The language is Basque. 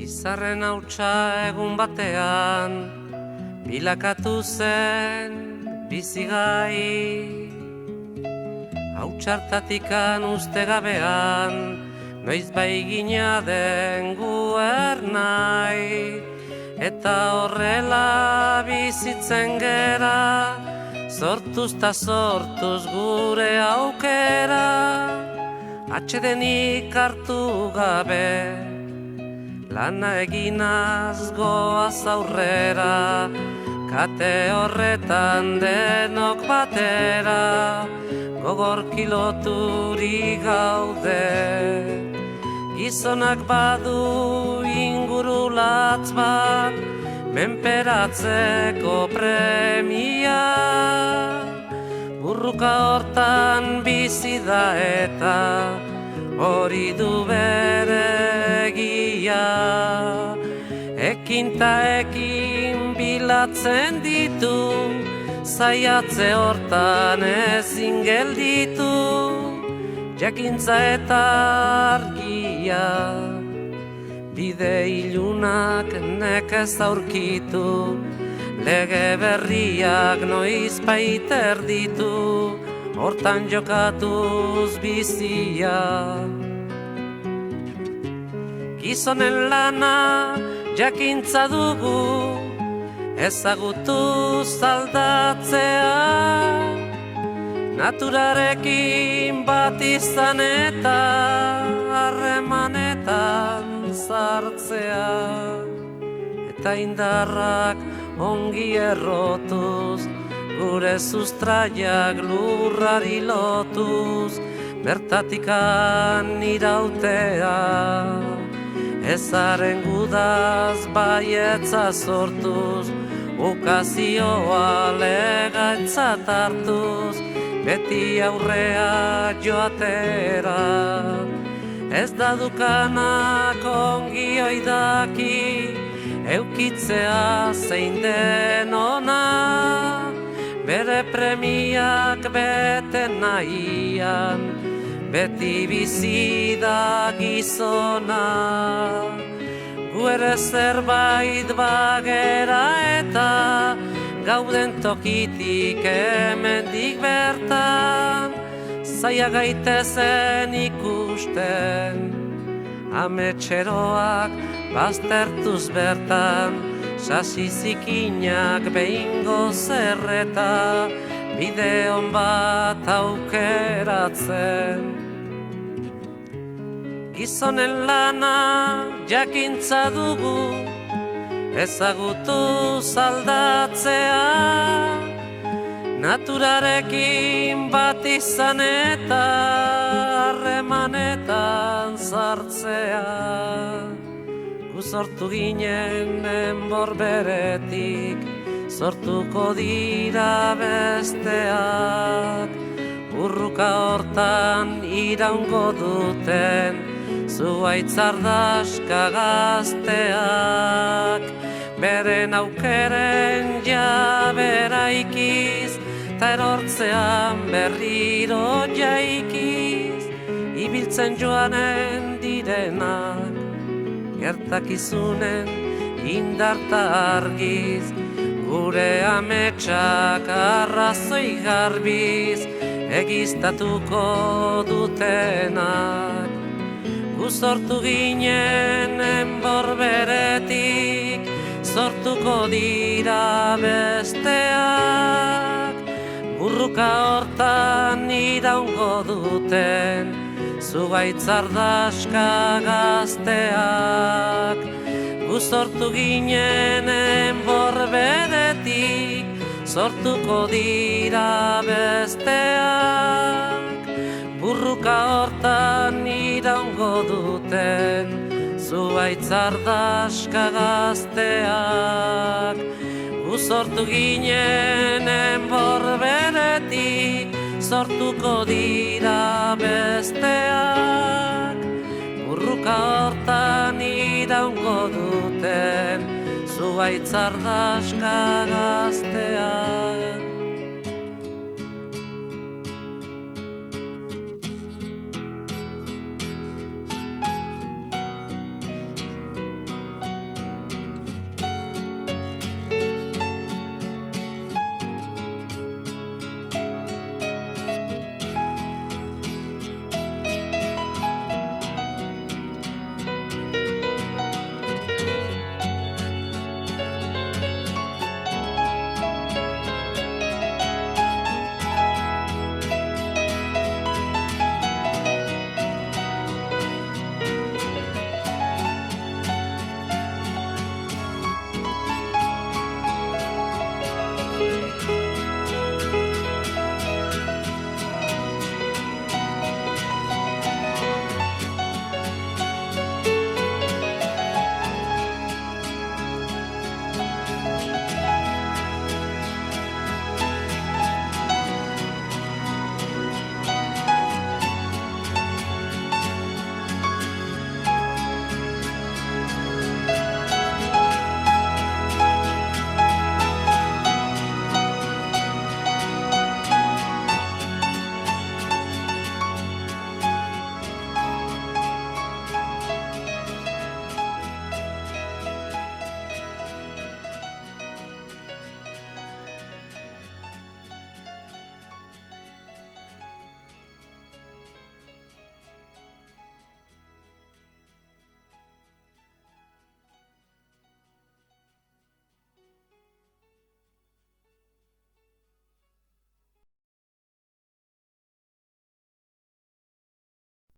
Izarren hautsa egun batean bilakatu zen bizigai. Hautsartatikan uste gabean noiz bai gina den gu ernai. Eta horrela bizitzen gera, sortuz ta sortuz gure aukera. Atsedenik hartu gabe, lana eginaz goaz aurrera, kate horretan denok batera, gogorki loturi gaude. Gizonak badu inguru latz bat, menperatzeko premia. Burruka hortan bizi da eta hori du bere egia. Ekin ta ekin bilatzen ditu, zaiatze hortan ezin gelditu. Jakintza eta argia, bide ilunak nekez aurkitu. Lege berriak noiz baiter ditu, hortan jokatuz bizia. Gizonen lana jakintza dugu, ezagutuz aldatzea. Naturarekin bat izan eta harremanetan sartzea. Eta indarrak ongi errotuz, gure sustraiak lurrari lotuz, bertatikan irautea. Ezaren gudaz baietza sortuz, ukazioa legatzat hartuz, beti aurrea joatera. Ez da dukanak ongi oidaki, eukitzea zein den ona. Bere premiak bete nahian, beti bizi da gizona. Gu ere zerbait bagera eta gauden tokitik hemendik bertan, zaila gaitezen ikusten, ametxeroak baztertuz bertan, sasi zikinak behingo zerreta, bide hon bat aukeratzen. Gizonen lana jakintza dugu, ezagutuz aldatzea. Naturarekin bat izan eta harremanetan sartzea. Gu sortu ginen enbor beretik, sortuko dira besteak. Burruka hortan iraungo duten, zuhaitz ardaska gazteak. Beren aukeren jabera ikiz, ta erortzean berriro jaikiz. Ibiltzen joanen direnak, gertakizunen indarta argiz. Gure ametsak arrazoi garbiz, egiztatuko dutenak. Gu sortu ginen enbor beretik, sortuko dira besteak. Burruka hortan iraungo duten, zuhaitz ardaska gazteak. Gu sortu ginen enbor beretik, sortuko dira besteak. Burruka hortan iraungo duten, zuhaitz ardaska gazteak. Gu sortu ginen enbor beretik, sortuko dira besteak. Burruka hortan iraungo duten, zuhaitz ardaska gazteak.